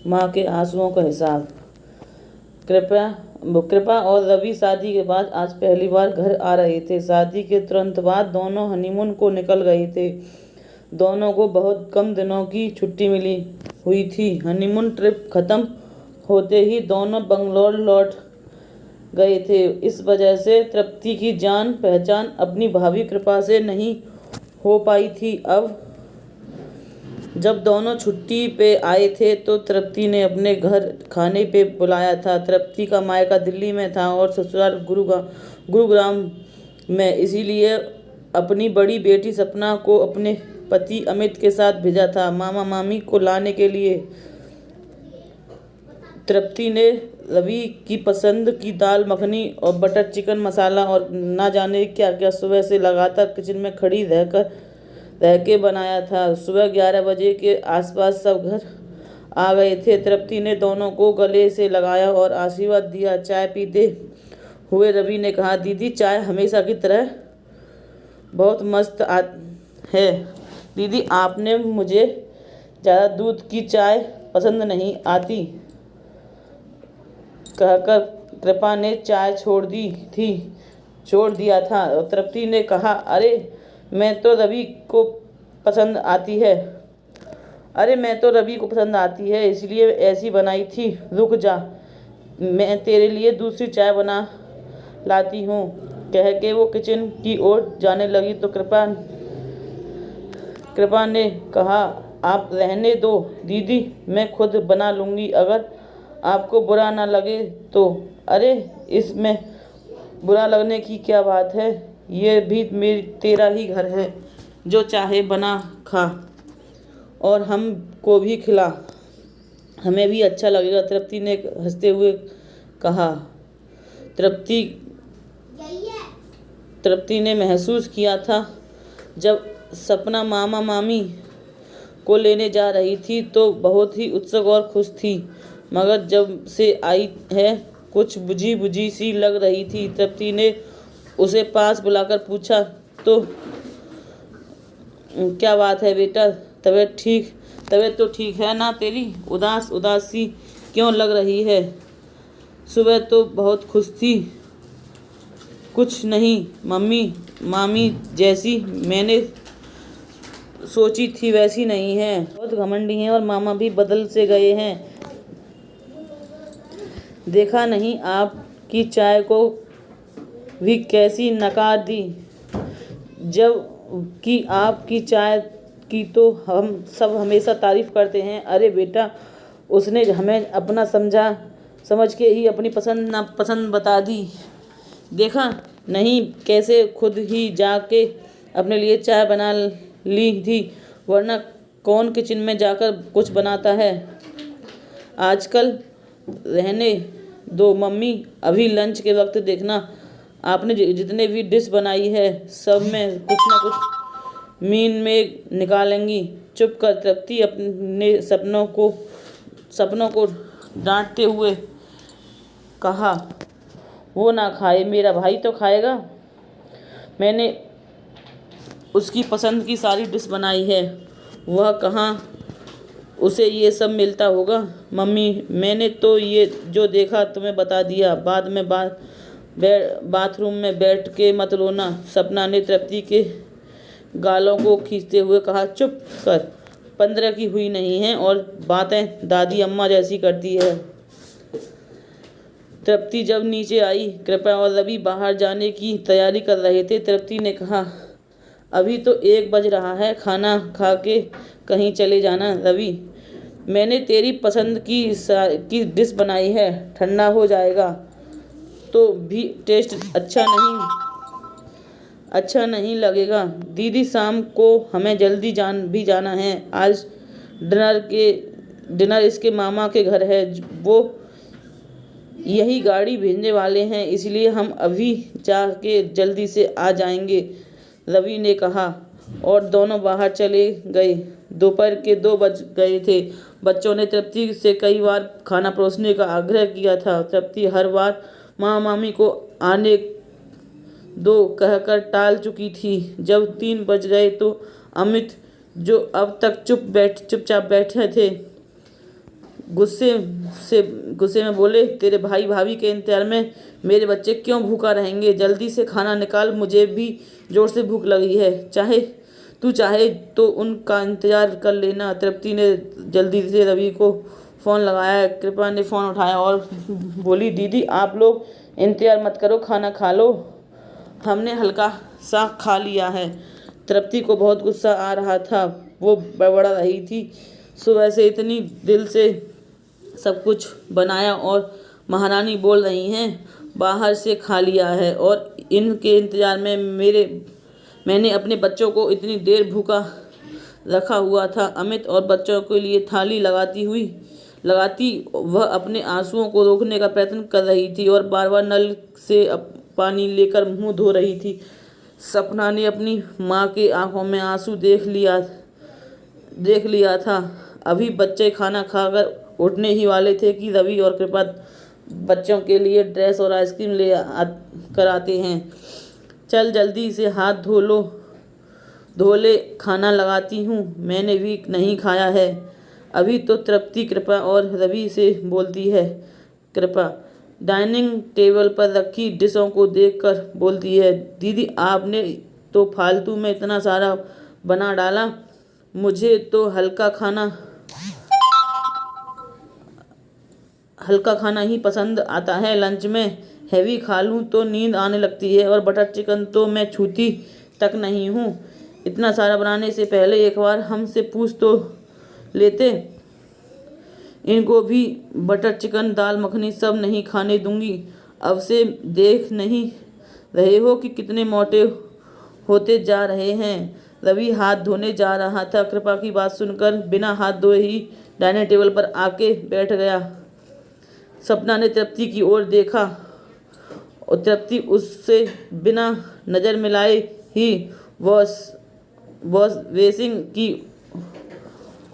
माँ के आंसुओं का हिसाब। कृपा और रवि शादी के बाद आज पहली बार घर आ रहे थे। शादी के तुरंत बाद दोनों हनीमून को निकल गए थे। दोनों को बहुत कम दिनों की छुट्टी मिली हुई थी। हनीमून ट्रिप खत्म होते ही दोनों बंगलोर लौट गए थे। इस वजह से तृप्ति की जान पहचान अपनी भाभी कृपा से नहीं हो पाई थी। अब जब दोनों छुट्टी पे आए थे तो तृप्ति ने अपने घर खाने पे बुलाया था। तृप्ति का मायका दिल्ली में था और ससुराल गुरुग्राम में, इसीलिए अपनी बड़ी बेटी सपना को अपने पति अमित के साथ भेजा था मामा मामी को लाने के लिए। तृप्ति ने रवि की पसंद की दाल मखनी और बटर चिकन मसाला और ना जाने क्या क्या सुबह से लगातार किचन में खड़ी रह के बनाया था। सुबह 11 बजे के आसपास सब घर आ गए थे। तृप्ति ने दोनों को गले से लगाया और आशीर्वाद दिया। चाय पीते हुए रवि ने कहा, दीदी चाय हमेशा की तरह बहुत मस्त है। दीदी आपने मुझे ज़्यादा दूध की चाय पसंद नहीं आती, कहकर कृपा ने चाय छोड़ दिया था। तृप्ति ने कहा, अरे मैं तो रवि को पसंद आती है इसलिए ऐसी बनाई थी। रुक जा, मैं तेरे लिए दूसरी चाय बना लाती हूँ, कह के वो किचन की ओर जाने लगी तो कृपा ने कहा, आप रहने दो दीदी, मैं खुद बना लूँगी अगर आपको बुरा ना लगे तो। अरे इसमें बुरा लगने की क्या बात है, ये भी तेरा ही घर है, जो चाहे बना खा और हमको भी खिला, हमें भी अच्छा लगेगा, तृप्ति ने हंसते हुए कहा। तृप्ति ने महसूस किया था जब सपना मामा मामी को लेने जा रही थी तो बहुत ही उत्सुक और खुश थी, मगर जब से आई है कुछ बुझी बुझी सी लग रही थी। तृप्ति ने उसे पास बुलाकर पूछा, तो क्या बात है बेटा, तबीयत तो ठीक है ना तेरी, उदास सी क्यों लग रही है? सुबह तो बहुत खुश थी। कुछ नहीं मम्मी, मामी जैसी मैंने सोची थी वैसी नहीं है, बहुत घमंडी हैं और मामा भी बदल से गए हैं। देखा नहीं आपकी चाय को भी कैसी नकार दी, जब कि आपकी चाय की तो हम सब हमेशा तारीफ करते हैं। अरे बेटा, उसने हमें अपना समझ के ही अपनी पसंद नापसंद बता दी। देखा नहीं कैसे खुद ही जाके अपने लिए चाय बना ली थी, वरना कौन किचन में जाकर कुछ बनाता है आजकल। रहने दो मम्मी, अभी लंच के वक्त देखना, आपने जितने भी डिश बनाई है सब में कुछ ना कुछ मीन में निकालेंगी। चुप कर, तृप्ति अपने सपनों को डांटते हुए कहा। वो ना खाए, मेरा भाई तो खाएगा, मैंने उसकी पसंद की सारी डिश बनाई है, वह कहाँ उसे ये सब मिलता होगा। मम्मी मैंने तो ये जो देखा तुम्हें बता दिया, बाद में बाथरूम में बैठ के मत रोना। सपना ने तृप्ति के गालों को खींचते हुए कहा, चुप कर, 15 की हुई नहीं है और बातें दादी अम्मा जैसी करती है। तृप्ति जब नीचे आई, कृपा और रवि बाहर जाने की तैयारी कर रहे थे। तृप्ति ने कहा, अभी तो 1 बज रहा है, खाना खा के कहीं चले जाना। रवि, मैंने तेरी पसंद की डिश बनाई है, ठंडा हो जाएगा तो भी टेस्ट अच्छा नहीं लगेगा। दीदी शाम को हमें जल्दी भी जाना है, आज डिनर इसके मामा के घर है, वो यही गाड़ी भेजने वाले हैं, इसलिए हम अभी जाके जल्दी से आ जाएंगे, रवि ने कहा और दोनों बाहर चले गए। दोपहर के 2 बज गए थे। बच्चों ने तृप्ति से कई बार खाना परोसने का आग्रह किया था। तृप्ति हर बार माँ मामी को आने दो कहकर टाल चुकी थी। जब 3 बज गए तो अमित, जो अब तक चुपचाप बैठे थे, गुस्से गुस्से में बोले, तेरे भाई भाभी के इंतजार में मेरे बच्चे क्यों भूखा रहेंगे? जल्दी से खाना निकाल, मुझे भी जोर से भूख लगी है। चाहे तो उनका इंतजार कर लेना। तृप्ति ने जल्दी से रवि को फ़ोन लगाया। कृपा ने फ़ोन उठाया और बोली, दीदी आप लोग इंतजार मत करो, खाना खा लो, हमने हल्का सा खा लिया है। तृप्ति को बहुत गुस्सा आ रहा था, वो बड़बड़ा रही थी, सुबह से इतनी दिल से सब कुछ बनाया और महारानी बोल रही हैं बाहर से खा लिया है और इनके इंतज़ार में मैंने अपने बच्चों को इतनी देर भूखा रखा हुआ था। अमित और बच्चों के लिए थाली लगाती वह अपने आंसुओं को रोकने का प्रयत्न कर रही थी और बार बार नल से पानी लेकर मुंह धो रही थी। सपना ने अपनी माँ के आंखों में आंसू देख लिया था। अभी बच्चे खाना खाकर उठने ही वाले थे कि रवि और कृपा बच्चों के लिए ड्रेस और आइसक्रीम कर आते हैं। चल जल्दी से हाथ धो ले, खाना लगाती हूँ, मैंने भी नहीं खाया है अभी। तो तृप्ति कृपा और रवि से बोलती है। कृपा डाइनिंग टेबल पर रखी डिशों को देखकर बोलती है, दीदी आपने तो फालतू में इतना सारा बना डाला, मुझे तो हल्का खाना ही पसंद आता है। लंच में हैवी खा लूँ तो नींद आने लगती है और बटर चिकन तो मैं छूती तक नहीं हूँ। इतना सारा बनाने से पहले एक बार हमसे पूछ तो लेते। इनको भी बटर चिकन दाल मखनी सब नहीं खाने दूंगी। अब से देख नहीं रहे हो कि कितने मोटे होते जा रहे हैं। रवि हाथ धोने जा रहा था। कृपा की बात सुनकर बिना हाथ धोए ही डाइनिंग टेबल पर आके बैठ गया। सपना ने तृप्ति की ओर देखा और तृप्ति उससे बिना नज़र मिलाए ही वॉश बेसिन की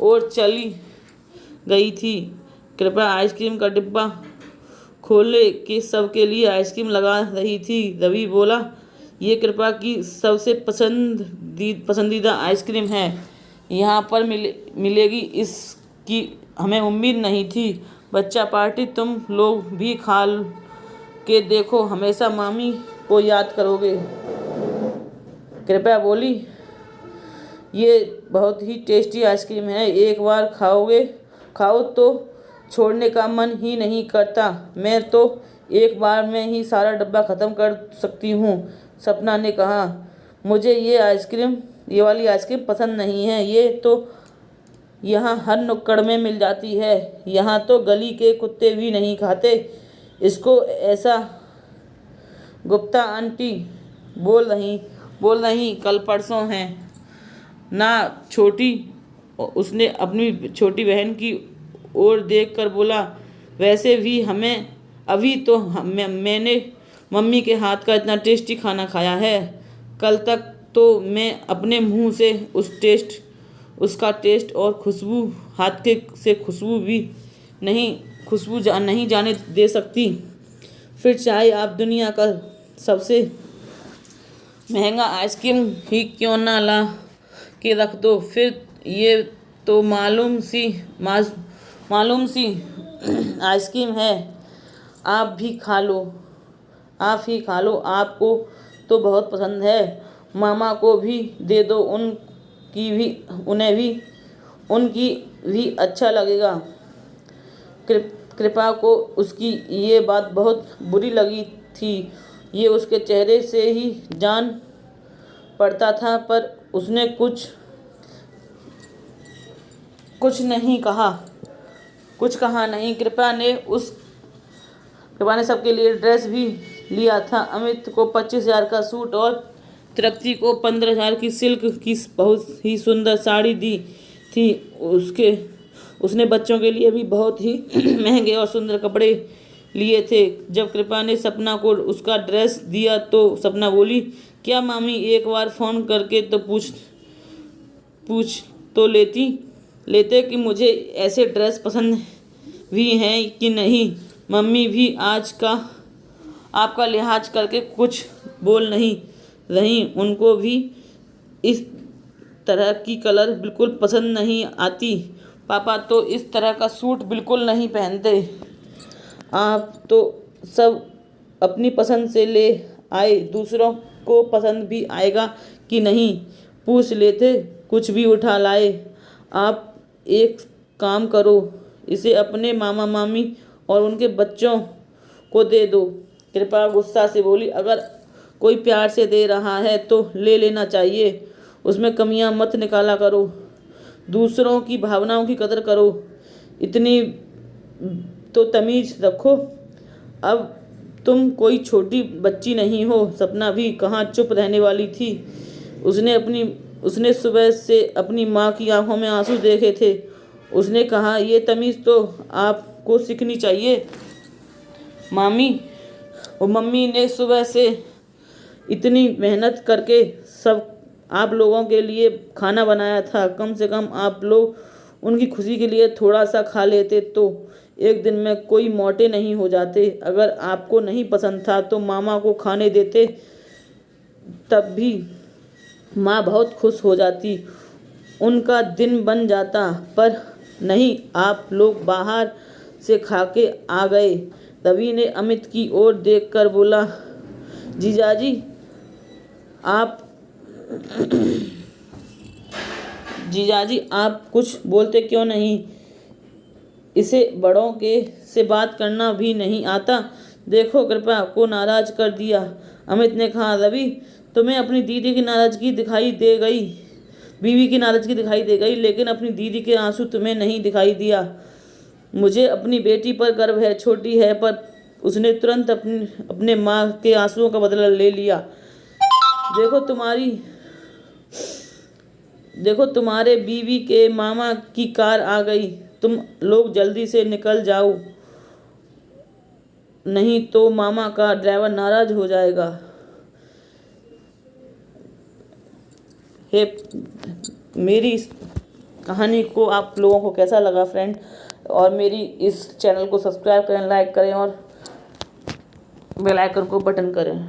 ओर चली गई थी। कृपा आइसक्रीम का डिब्बा खोले के सबके लिए आइसक्रीम लगा रही थी। रवि बोला, ये कृपा की सबसे पसंदीदा आइसक्रीम है, यहाँ पर मिलेगी, इसकी हमें उम्मीद नहीं थी। बच्चा पार्टी तुम लोग भी खा के देखो, हमेशा मामी को याद करोगे। कृपया बोली, ये बहुत ही टेस्टी आइसक्रीम है, एक बार खाओ तो छोड़ने का मन ही नहीं करता। मैं तो एक बार में ही सारा डब्बा ख़त्म कर सकती हूँ। सपना ने कहा, मुझे ये वाली आइसक्रीम पसंद नहीं है, ये तो यहाँ हर नुक्कड़ में मिल जाती है, यहाँ तो गली के कुत्ते भी नहीं खाते इसको। ऐसा गुप्ता आंटी बोल रही कल परसों हैं ना छोटी। उसने अपनी छोटी बहन की ओर देखकर बोला, वैसे भी मैंने मम्मी के हाथ का इतना टेस्टी खाना खाया है, कल तक तो मैं अपने मुंह से उसका टेस्ट और खुशबू से खुशबू नहीं जाने दे सकती। फिर चाहे आप दुनिया का सबसे महंगा आइसक्रीम ही क्यों ना ला के रख दो, फिर ये तो मालूम सी आइसक्रीम है, आप ही खा लो, आपको तो बहुत पसंद है, मामा को भी दे दो, उनकी भी अच्छा लगेगा। कृपा को उसकी ये बात बहुत बुरी लगी थी, ये उसके चेहरे से ही जान पड़ता था, पर उसने कुछ कहा नहीं। कृपा ने सबके लिए ड्रेस भी लिया था। अमित को 25,000 का सूट और तृप्ति को 15,000 की सिल्क की बहुत ही सुंदर साड़ी दी थी। उसने बच्चों के लिए भी बहुत ही महंगे और सुंदर कपड़े लिए थे। जब कृपा ने सपना को उसका ड्रेस दिया तो सपना बोली, क्या मामी एक बार फ़ोन करके तो पूछ तो लेते कि मुझे ऐसे ड्रेस पसंद भी हैं कि नहीं। मम्मी भी आपका लिहाज करके कुछ बोल नहीं रही, उनको भी इस तरह की कलर बिल्कुल पसंद नहीं आती, पापा तो इस तरह का सूट बिल्कुल नहीं पहनते। आप तो सब अपनी पसंद से ले आए, दूसरों को पसंद भी आएगा कि नहीं पूछ लेते, कुछ भी उठा लाए। आप एक काम करो, इसे अपने मामा मामी और उनके बच्चों को दे दो। कृपा गुस्सा से बोली, अगर कोई प्यार से दे रहा है तो ले लेना चाहिए, उसमें कमियां मत निकाला करो, दूसरों की भावनाओं की कदर करो, इतनी तो तमीज रखो। अब तुम कोई छोटी बच्ची नहीं हो। सपना भी कहाँ चुप रहने वाली थी। उसने सुबह से अपनी माँ की आंखों में आंसू देखे थे। उसने कहा, ये तमीज़ तो आपको सीखनी चाहिए मम्मी ने सुबह से इतनी मेहनत करके सब आप लोगों के लिए खाना बनाया था। कम से कम आप लोग उनकी खुशी के लिए थोड़ा सा खा लेते तो एक दिन में कोई मोटे नहीं हो जाते। अगर आपको नहीं पसंद था तो मामा को खाने देते, तब भी माँ बहुत खुश हो जाती, उनका दिन बन जाता। पर नहीं, आप लोग बाहर से खा के आ गए। रवि ने अमित की ओर देखकर बोला, जीजाजी आप कुछ बोलते क्यों नहीं? इसे बड़ों के से बात करना भी नहीं आता। देखो, कृपा को नाराज कर दिया। अमित ने कहा, रवि तुम्हें अपनी दीदी की नाराजगी दिखाई दे गई, बीवी की नाराजगी दिखाई दे गई, लेकिन अपनी दीदी के आंसू तुम्हें नहीं दिखाई दिया। मुझे अपनी बेटी पर गर्व है, छोटी है पर उसने तुरंत अपने माँ के आंसुओं का बदला ले लिया। देखो तुम्हारे बीवी के मामा की कार आ गई, तुम लोग जल्दी से निकल जाओ, नहीं तो मामा का ड्राइवर नाराज हो जाएगा। मेरी इस कहानी को आप लोगों को कैसा लगा फ्रेंड, और मेरी इस चैनल को सब्सक्राइब करें, लाइक करें और बेल आइकन को बटन करें।